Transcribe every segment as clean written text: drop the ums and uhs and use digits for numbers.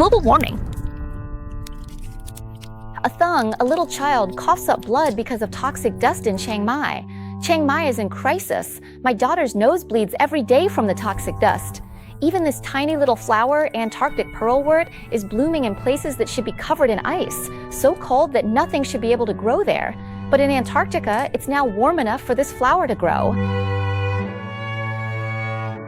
Global warming. A Thung, a little child, coughs up blood because of toxic dust in Chiang Mai. Chiang Mai is in crisis. My daughter's nose bleeds every day from the toxic dust. Even this tiny little flower, Antarctic pearlwort, is blooming in places that should be covered in ice, so cold that nothing should be able to grow there. But in Antarctica, it's now warm enough for this flower to grow.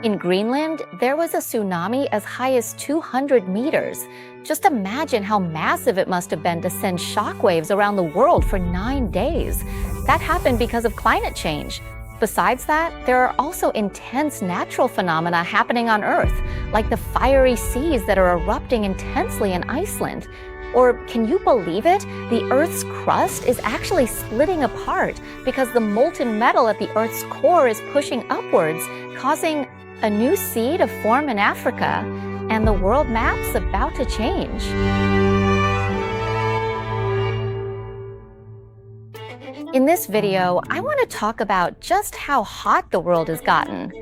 In Greenland, there was a tsunami as high as 200 meters. Just imagine how massive it must have been to send shockwaves around the world for 9 days. That happened because of climate change. Besides that, there are also intense natural phenomena happening on Earth, like the fiery seas that are erupting intensely in Iceland. Or can you believe it? The Earth's crust is actually splitting apart because the molten metal at the Earth's core is pushing upwards, causing a new sea to form in Africa, and the world map's about to change. In this video, I want to talk about just how hot the world has gotten.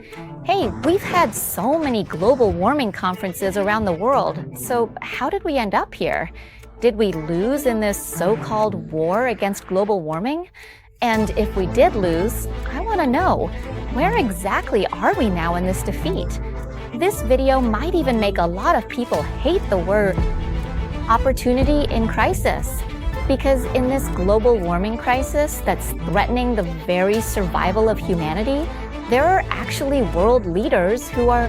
Hey, we've had so many global warming conferences around the world, so how did we end up here? Did we lose in this so-called war against global warming? And if we did lose, I want to know, where exactly are we now in this defeat? This video might even make a lot of people hate the word opportunity in crisis. Because in this global warming crisis that's threatening the very survival of humanity, there are actually world leaders who are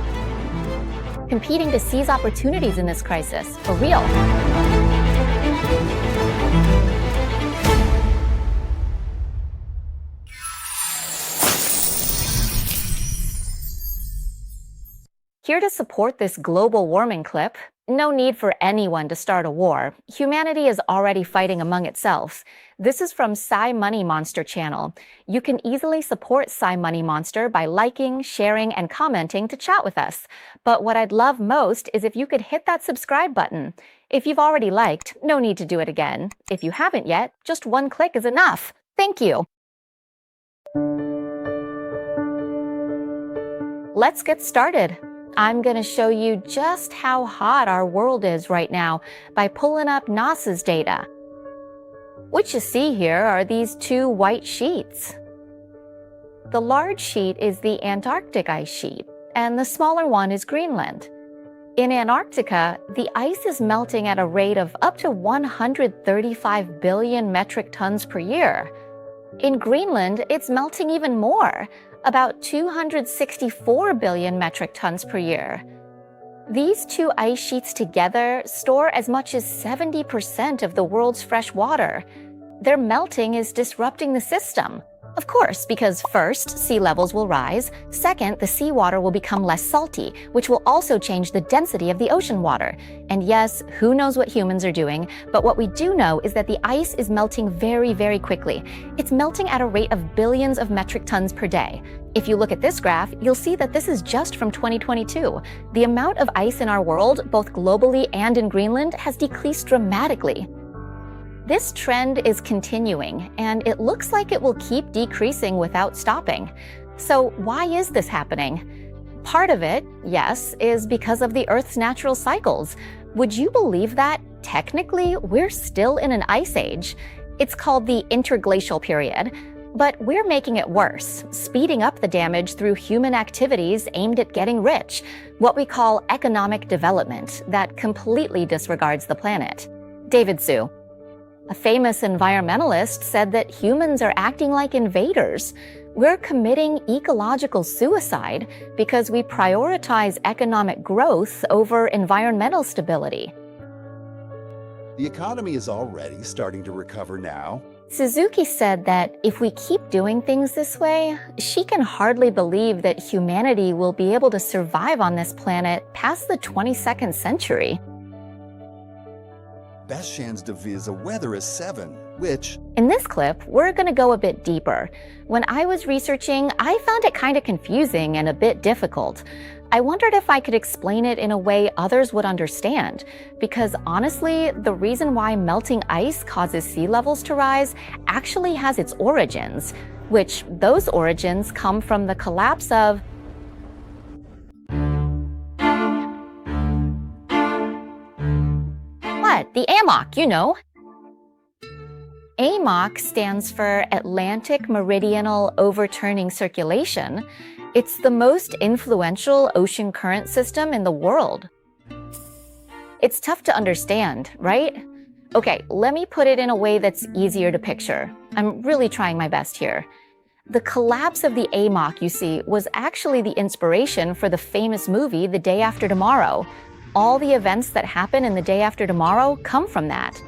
competing to seize opportunities in this crisis, for real. Here to support this global warming clip, no need for anyone to start a war. Humanity is already fighting among itself. This is from Sci Money Monster channel. You can easily support Sci Money Monster by liking, sharing, and commenting to chat with us. But what I'd love most is if you could hit that subscribe button. If you've already liked, no need to do it again. If you haven't yet, just one click is enough. Thank you. Let's get started. I'm going to show you just how hot our world is right now by pulling up NASA's data. What you see here are these two white sheets. The large sheet is the Antarctic ice sheet, and the smaller one is Greenland. In Antarctica, the ice is melting at a rate of up to 135 billion metric tons per year. In Greenland, it's melting even more, about 264 billion metric tons per year. These two ice sheets together store as much as 70% of the world's fresh water. Their melting is disrupting the system. Of course, because first, sea levels will rise. Second, the seawater will become less salty, which will also change the density of the ocean water. And yes, who knows what humans are doing, but what we do know is that the ice is melting very, very quickly. It's melting at a rate of billions of metric tons per day. If you look at this graph, you'll see that this is just from 2022. The amount of ice in our world, both globally and in Greenland, has decreased dramatically. This trend is continuing, and it looks like it will keep decreasing without stopping. So why is this happening? Part of it, yes, is because of the Earth's natural cycles. Would you believe that, technically, we're still in an ice age? It's called the interglacial period. But we're making it worse, speeding up the damage through human activities aimed at getting rich, what we call economic development that completely disregards the planet. David Su, a famous environmentalist, said that humans are acting like invaders. We're committing ecological suicide because we prioritize economic growth over environmental stability. The economy is already starting to recover now. Suzuki said that if we keep doing things this way, she can hardly believe that humanity will be able to survive on this planet past the 22nd century. Best chance to viz a weather is 7, which... In this clip, we're going to go a bit deeper. When I was researching, I found it kind of confusing and a bit difficult. I wondered if I could explain it in a way others would understand, because honestly, the reason why melting ice causes sea levels to rise actually has its origins, which those origins come from the collapse of The AMOC, you know. AMOC stands for Atlantic Meridional Overturning Circulation. It's the most influential ocean current system in the world. It's tough to understand, right? Okay, let me put it in a way that's easier to picture. I'm really trying my best here. The collapse of the AMOC, you see, was actually the inspiration for the famous movie The Day After Tomorrow. All the events that happen in The Day After Tomorrow come from that.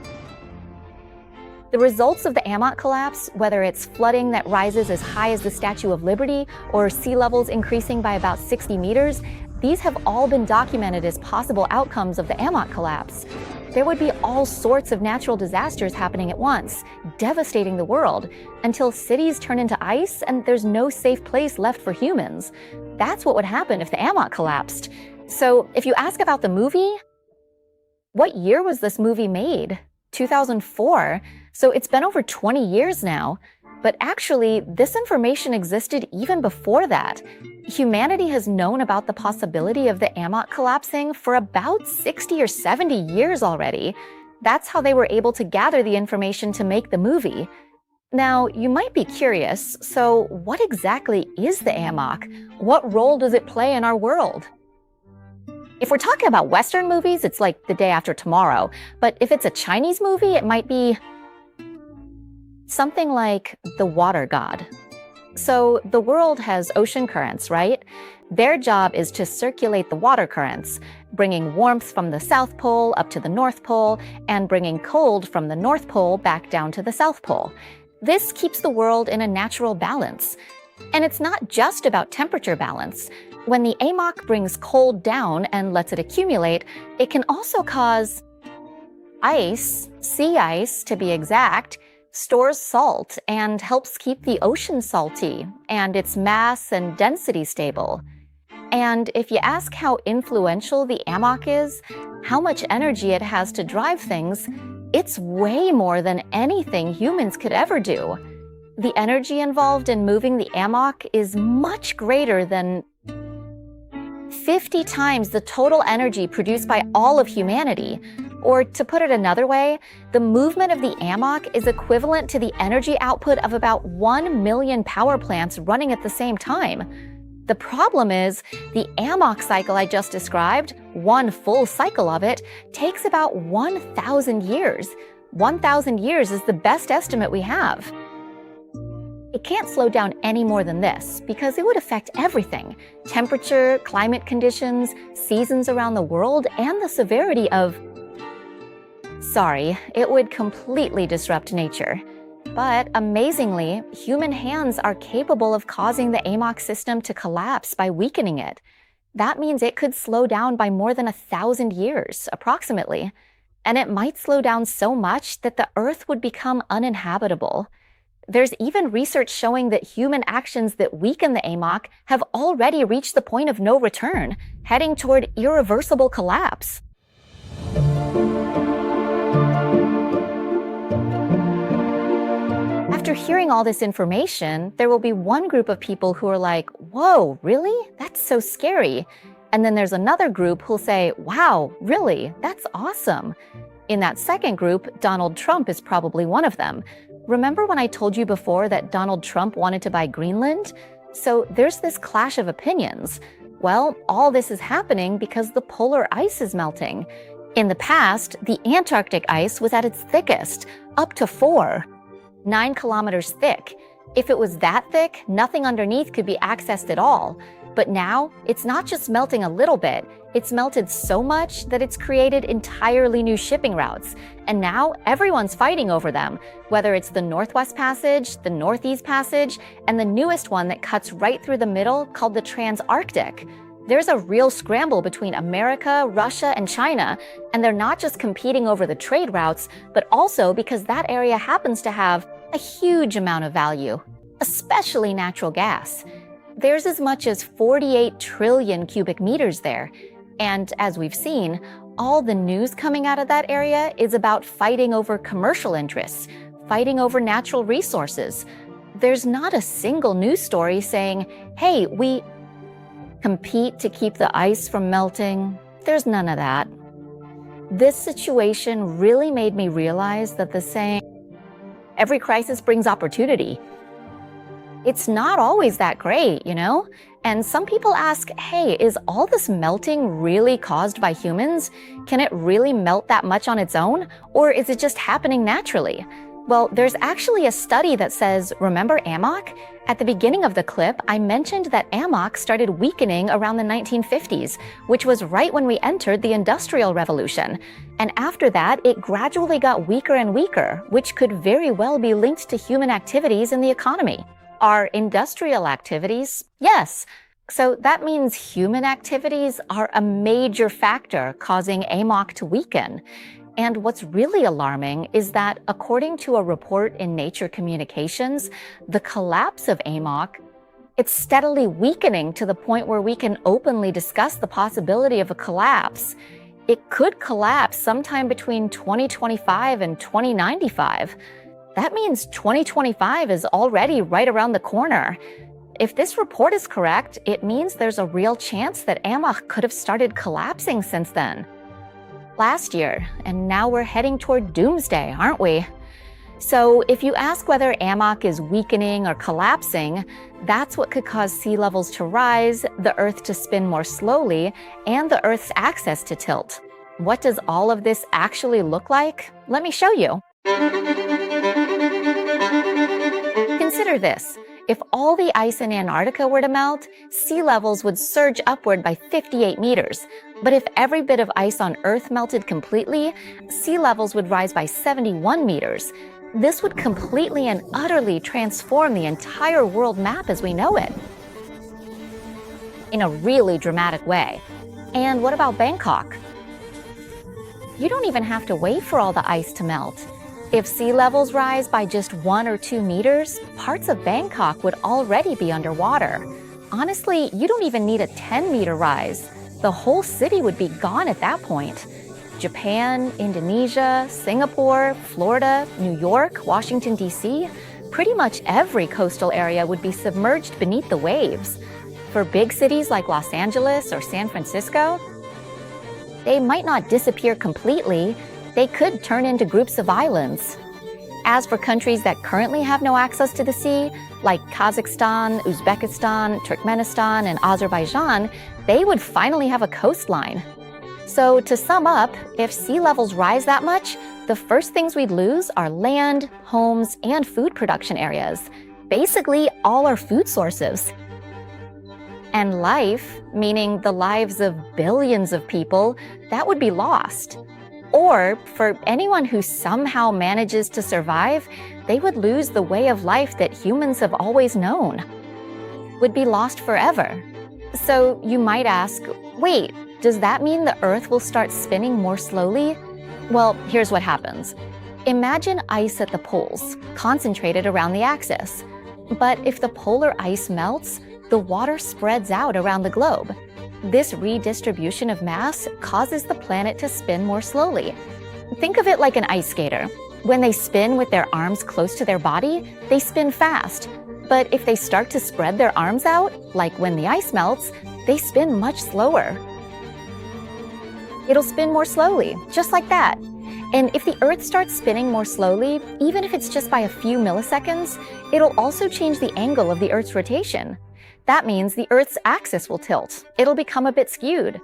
The results of the AMOC collapse, whether it's flooding that rises as high as the Statue of Liberty or sea levels increasing by about 60 meters, these have all been documented as possible outcomes of the AMOC collapse. There would be all sorts of natural disasters happening at once, devastating the world, until cities turn into ice and there's no safe place left for humans. That's what would happen if the AMOC collapsed. So if you ask about the movie, what year was this movie made? 2004. So it's been over 20 years now. But actually, this information existed even before that. Humanity has known about the possibility of the AMOC collapsing for about 60 or 70 years already. That's how they were able to gather the information to make the movie. Now, you might be curious, so what exactly is the AMOC? What role does it play in our world? If we're talking about Western movies, it's like The Day After Tomorrow. But if it's a Chinese movie, it might be something like the water god. So the world has ocean currents, right? Their job is to circulate the water currents, bringing warmth from the South Pole up to the North Pole and bringing cold from the North Pole back down to the South Pole. This keeps the world in a natural balance. And it's not just about temperature balance. When the AMOC brings cold down and lets it accumulate, it can also cause ice, sea ice to be exact, stores salt and helps keep the ocean salty and its mass and density stable. And if you ask how influential the AMOC is, how much energy it has to drive things, it's way more than anything humans could ever do. The energy involved in moving the AMOC is much greater than 50 times the total energy produced by all of humanity. Or to put it another way, the movement of the AMOC is equivalent to the energy output of about 1 million power plants running at the same time. The problem is, the AMOC cycle I just described, one full cycle of it, takes about 1,000 years. 1,000 years is the best estimate we have. It can't slow down any more than this because it would affect everything: temperature, climate conditions, seasons around the world, and the severity of... Sorry, it would completely disrupt nature. But amazingly, human hands are capable of causing the AMOC system to collapse by weakening it. That means it could slow down by more than 1,000 years, approximately. And it might slow down so much that the Earth would become uninhabitable. There's even research showing that human actions that weaken the AMOC have already reached the point of no return, heading toward irreversible collapse. After hearing all this information, there will be one group of people who are like, whoa, really? That's so scary. And then there's another group who'll say, wow, really? That's awesome. In that second group, Donald Trump is probably one of them. Remember when I told you before that Donald Trump wanted to buy Greenland? So there's this clash of opinions. Well, all this is happening because the polar ice is melting. In the past, the Antarctic ice was at its thickest, up to 9 kilometers thick. If it was that thick, nothing underneath could be accessed at all. But now, it's not just melting a little bit, it's melted so much that it's created entirely new shipping routes. And now, everyone's fighting over them, whether it's the Northwest Passage, the Northeast Passage, and the newest one that cuts right through the middle called the Trans-Arctic. There's a real scramble between America, Russia, and China, and they're not just competing over the trade routes, but also because that area happens to have a huge amount of value, especially natural gas. There's as much as 48 trillion cubic meters there, and as we've seen, all the news coming out of that area is about fighting over commercial interests, fighting over natural resources. There's not a single news story saying, hey, we compete to keep the ice from melting. There's none of that. This situation really made me realize that the saying, every crisis brings opportunity, it's not always that great, you know? And some people ask, hey, is all this melting really caused by humans? Can it really melt that much on its own? Or is it just happening naturally? Well, there's actually a study that says, remember AMOC? At the beginning of the clip, I mentioned that AMOC started weakening around the 1950s, which was right when we entered the Industrial Revolution. And after that, it gradually got weaker and weaker, which could very well be linked to human activities in the economy. Are industrial activities? Yes. So that means human activities are a major factor causing AMOC to weaken. And what's really alarming is that, according to a report in Nature Communications, the collapse of AMOC, it's steadily weakening to the point where we can openly discuss the possibility of a collapse. It could collapse sometime between 2025 and 2095. That means 2025 is already right around the corner. If this report is correct, it means there's a real chance that AMOC could have started collapsing since then. Last year, and now we're heading toward doomsday, aren't we? So if you ask whether AMOC is weakening or collapsing, that's what could cause sea levels to rise, the Earth to spin more slowly, and the Earth's axis to tilt. What does all of this actually look like? Let me show you. Consider this. If all the ice in Antarctica were to melt, sea levels would surge upward by 58 meters. But if every bit of ice on Earth melted completely, sea levels would rise by 71 meters. This would completely and utterly transform the entire world map as we know it, in a really dramatic way. And what about Bangkok? You don't even have to wait for all the ice to melt. If sea levels rise by just 1 or 2 meters, parts of Bangkok would already be underwater. Honestly, you don't even need a 10-meter rise. The whole city would be gone at that point. Japan, Indonesia, Singapore, Florida, New York, Washington, D.C., pretty much every coastal area would be submerged beneath the waves. For big cities like Los Angeles or San Francisco, they might not disappear completely. They could turn into groups of islands. As for countries that currently have no access to the sea, like Kazakhstan, Uzbekistan, Turkmenistan, and Azerbaijan, they would finally have a coastline. So to sum up, if sea levels rise that much, the first things we'd lose are land, homes, and food production areas. Basically, all our food sources. And life, meaning the lives of billions of people, that would be lost. Or, for anyone who somehow manages to survive, they would lose the way of life that humans have always known. Would be lost forever. So you might ask, wait, does that mean the Earth will start spinning more slowly? Well, here's what happens. Imagine ice at the poles, concentrated around the axis. But if the polar ice melts, the water spreads out around the globe. This redistribution of mass causes the planet to spin more slowly. Think of it like an ice skater. When they spin with their arms close to their body, they spin fast. But if they start to spread their arms out, like when the ice melts, they spin much slower. It'll spin more slowly, just like that. And if the Earth starts spinning more slowly, even if it's just by a few milliseconds, it'll also change the angle of the Earth's rotation. That means the Earth's axis will tilt. It'll become a bit skewed.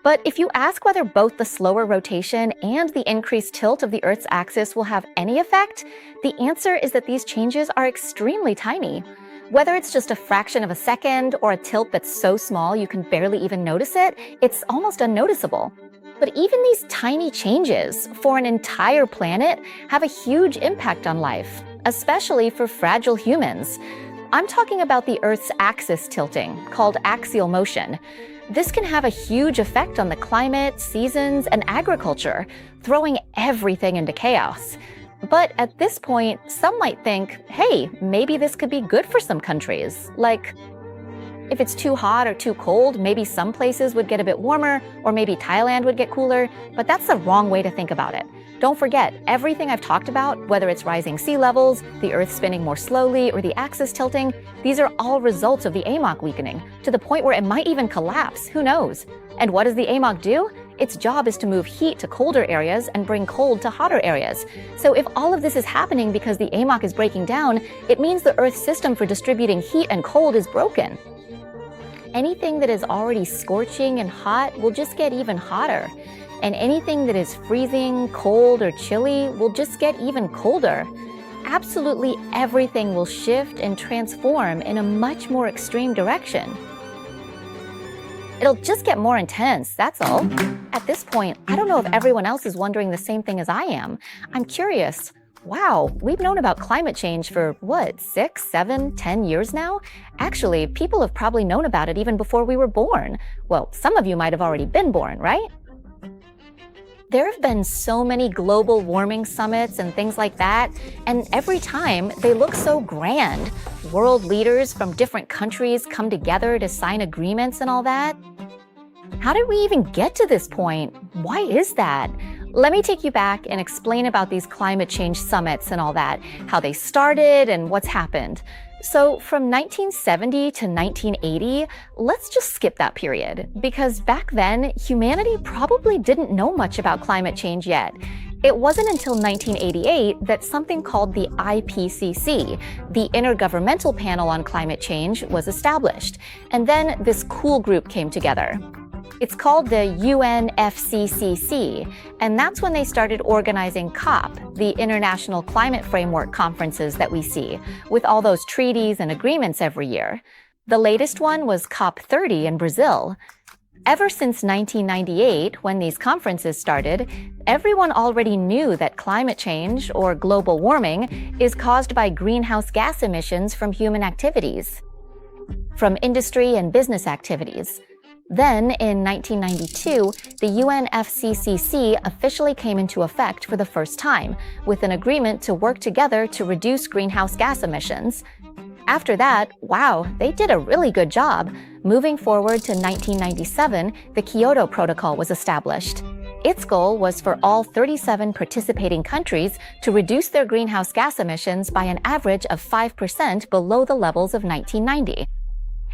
But if you ask whether both the slower rotation and the increased tilt of the Earth's axis will have any effect, the answer is that these changes are extremely tiny. Whether it's just a fraction of a second or a tilt that's so small you can barely even notice it, it's almost unnoticeable. But even these tiny changes for an entire planet have a huge impact on life, especially for fragile humans. I'm talking about the Earth's axis tilting, called axial motion. This can have a huge effect on the climate, seasons, and agriculture, throwing everything into chaos. But at this point, some might think, hey, maybe this could be good for some countries. Like, if it's too hot or too cold, maybe some places would get a bit warmer, or maybe Thailand would get cooler, but that's the wrong way to think about it. Don't forget, everything I've talked about, whether it's rising sea levels, the Earth spinning more slowly, or the axis tilting, these are all results of the AMOC weakening, to the point where it might even collapse, who knows? And what does the AMOC do? Its job is to move heat to colder areas and bring cold to hotter areas. So if all of this is happening because the AMOC is breaking down, it means the Earth's system for distributing heat and cold is broken. Anything that is already scorching and hot will just get even hotter. And anything that is freezing, cold, or chilly will just get even colder. Absolutely everything will shift and transform in a much more extreme direction. It'll just get more intense, that's all. At this point, I don't know if everyone else is wondering the same thing as I am. I'm curious. Wow, we've known about climate change for, 6, 7, 10 years now? Actually, people have probably known about it even before we were born. Well, some of you might have already been born, right? There have been so many global warming summits and things like that, and every time they look so grand. World leaders from different countries come together to sign agreements and all that. How did we even get to this point? Why is that? Let me take you back and explain about these climate change summits and all that, how they started and what's happened. So from 1970 to 1980, let's just skip that period, because back then, humanity probably didn't know much about climate change yet. It wasn't until 1988 that something called the IPCC, the Intergovernmental Panel on Climate Change, was established. And then this cool group came together. It's called the UNFCCC, and that's when they started organizing COP, the International Climate Framework conferences that we see, with all those treaties and agreements every year. The latest one was COP30 in Brazil. Ever since 1998, when these conferences started, everyone already knew that climate change, or global warming, is caused by greenhouse gas emissions from human activities, from industry and business activities. Then, in 1992, the UNFCCC officially came into effect for the first time, with an agreement to work together to reduce greenhouse gas emissions. After that, wow, they did a really good job. Moving forward to 1997, the Kyoto Protocol was established. Its goal was for all 37 participating countries to reduce their greenhouse gas emissions by an average of 5% below the levels of 1990.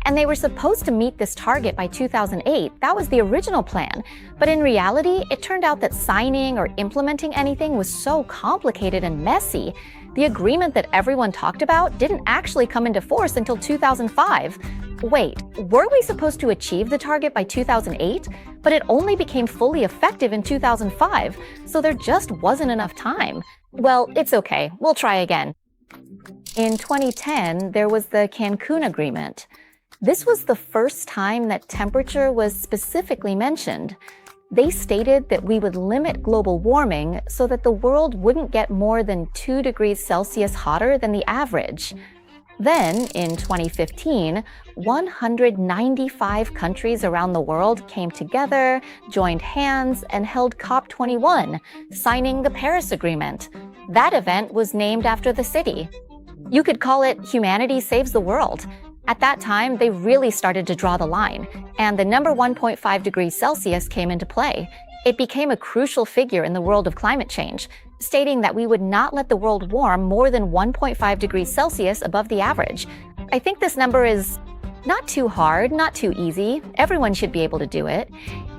And they were supposed to meet this target by 2008. That was the original plan. But in reality, it turned out that signing or implementing anything was so complicated and messy. The agreement that everyone talked about didn't actually come into force until 2005. Wait, were we supposed to achieve the target by 2008? But it only became fully effective in 2005, so there just wasn't enough time. Well, it's okay. We'll try again. In 2010, there was the Cancun Agreement. This was the first time that temperature was specifically mentioned. They stated that we would limit global warming so that the world wouldn't get more than 2 degrees Celsius hotter than the average. Then, in 2015, 195 countries around the world came together, joined hands, and held COP21, signing the Paris Agreement. That event was named after the city. You could call it Humanity Saves the World. At that time, they really started to draw the line, and the number 1.5 degrees Celsius came into play. It became a crucial figure in the world of climate change, stating that we would not let the world warm more than 1.5 degrees Celsius above the average. I think this number is not too hard, not too easy. Everyone should be able to do it.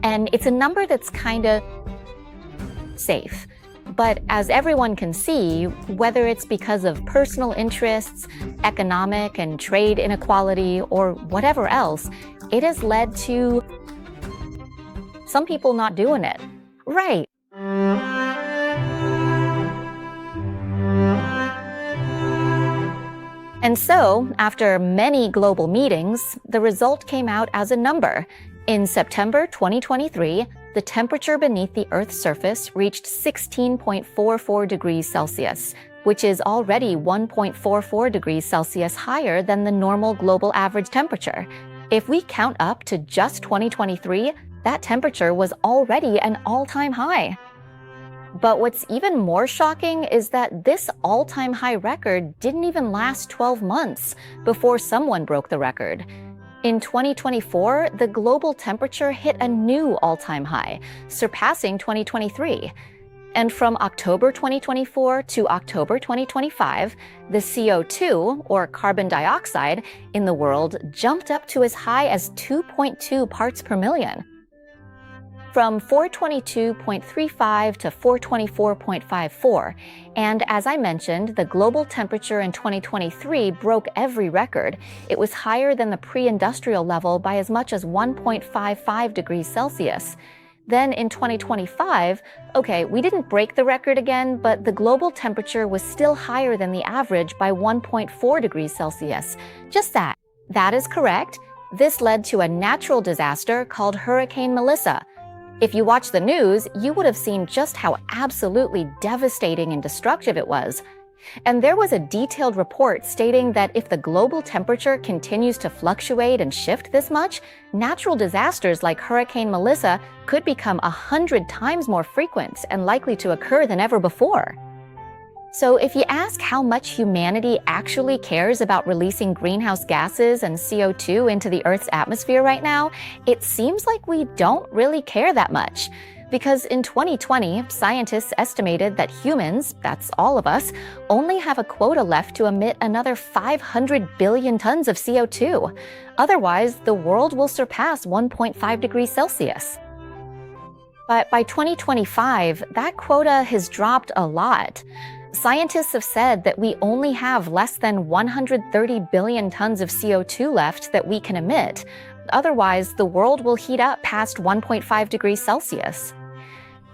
And it's a number that's kind of safe. But as everyone can see, whether it's because of personal interests, economic and trade inequality, or whatever else, it has led to some people not doing it. Right. And so, after many global meetings, the result came out as a number. In September 2023, the temperature beneath the Earth's surface reached 16.44 degrees Celsius, which is already 1.44 degrees Celsius higher than the normal global average temperature. If we count up to just 2023, that temperature was already an all-time high. But what's even more shocking is that this all-time high record didn't even last 12 months before someone broke the record. In 2024, the global temperature hit a new all-time high, surpassing 2023. And from October 2024 to October 2025, the CO2, or carbon dioxide, in the world jumped up to as high as 2.2 parts per million. from 422.35 to 424.54. And as I mentioned, the global temperature in 2023 broke every record. It was higher than the pre-industrial level by as much as 1.55 degrees Celsius. Then in 2025, okay, we didn't break the record again, but the global temperature was still higher than the average by 1.4 degrees Celsius. Just that. That is correct. This led to a natural disaster called Hurricane Melissa. If you watch the news, you would have seen just how absolutely devastating and destructive it was. And there was a detailed report stating that if the global temperature continues to fluctuate and shift this much, natural disasters like Hurricane Melissa could become 100 times more frequent and likely to occur than ever before. So if you ask how much humanity actually cares about releasing greenhouse gases and CO2 into the Earth's atmosphere right now, it seems like we don't really care that much. Because in 2020, scientists estimated that humans, that's all of us, only have a quota left to emit another 500 billion tons of CO2. Otherwise, the world will surpass 1.5 degrees Celsius. But by 2025, that quota has dropped a lot. Scientists have said that we only have less than 130 billion tons of CO2 left that we can emit. Otherwise, the world will heat up past 1.5 degrees Celsius.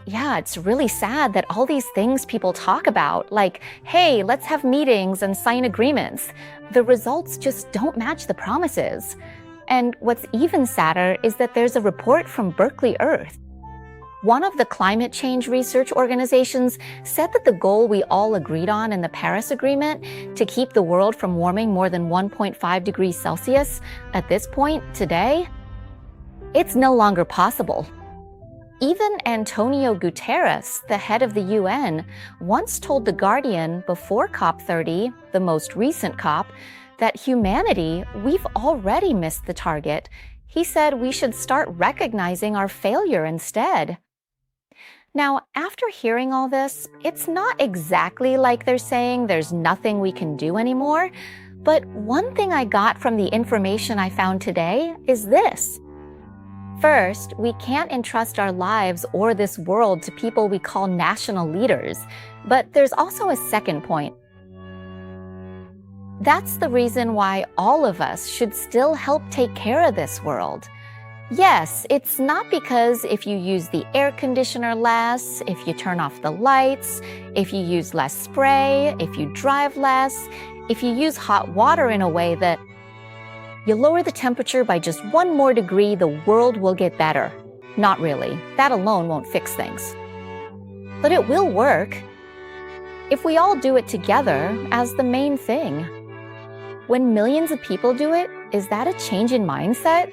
Yeah, it's really sad that all these things people talk about, like, hey, let's have meetings and sign agreements, the results just don't match the promises. And what's even sadder is that there's a report from Berkeley Earth. One of the climate change research organizations said that the goal we all agreed on in the Paris Agreement to keep the world from warming more than 1.5 degrees Celsius, at this point, today, it's no longer possible. Even Antonio Guterres, the head of the UN, once told The Guardian before COP30, the most recent COP, that humanity, we've already missed the target. He said we should start recognizing our failure instead. Now, after hearing all this, it's not exactly like they're saying there's nothing we can do anymore, but one thing I got from the information I found today is this. First, we can't entrust our lives or this world to people we call national leaders, but there's also a second point. That's the reason why all of us should still help take care of this world. Yes, it's not because if you use the air conditioner less, if you turn off the lights, if you use less spray, if you drive less, if you use hot water in a way that you lower the temperature by just 1 more degree, the world will get better. Not really. That alone won't fix things. But it will work if we all do it together as the main thing. When millions of people do it, is that a change in mindset?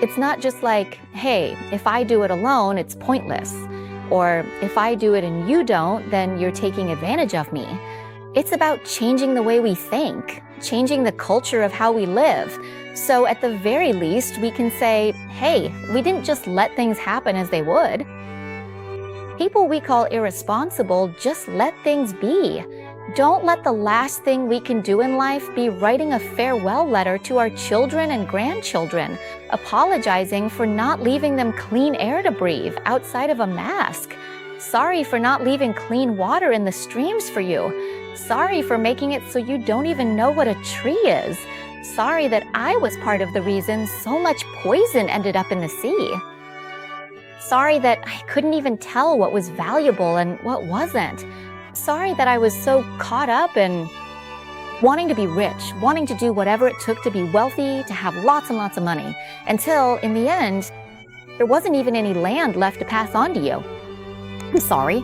It's not just like, hey, if I do it alone, it's pointless. Or if I do it and you don't, then you're taking advantage of me. It's about changing the way we think, changing the culture of how we live. So at the very least, we can say, hey, we didn't just let things happen as they would. People we call irresponsible just let things be. Don't let the last thing we can do in life be writing a farewell letter to our children and grandchildren, apologizing for not leaving them clean air to breathe outside of a mask. Sorry for not leaving clean water in the streams for you. Sorry for making it so you don't even know what a tree is. Sorry that I was part of the reason so much poison ended up in the sea. Sorry that I couldn't even tell what was valuable and what wasn't. Sorry that I was so caught up in wanting to be rich, wanting to do whatever it took to be wealthy, to have lots and lots of money, until, in the end, there wasn't even any land left to pass on to you. I'm sorry.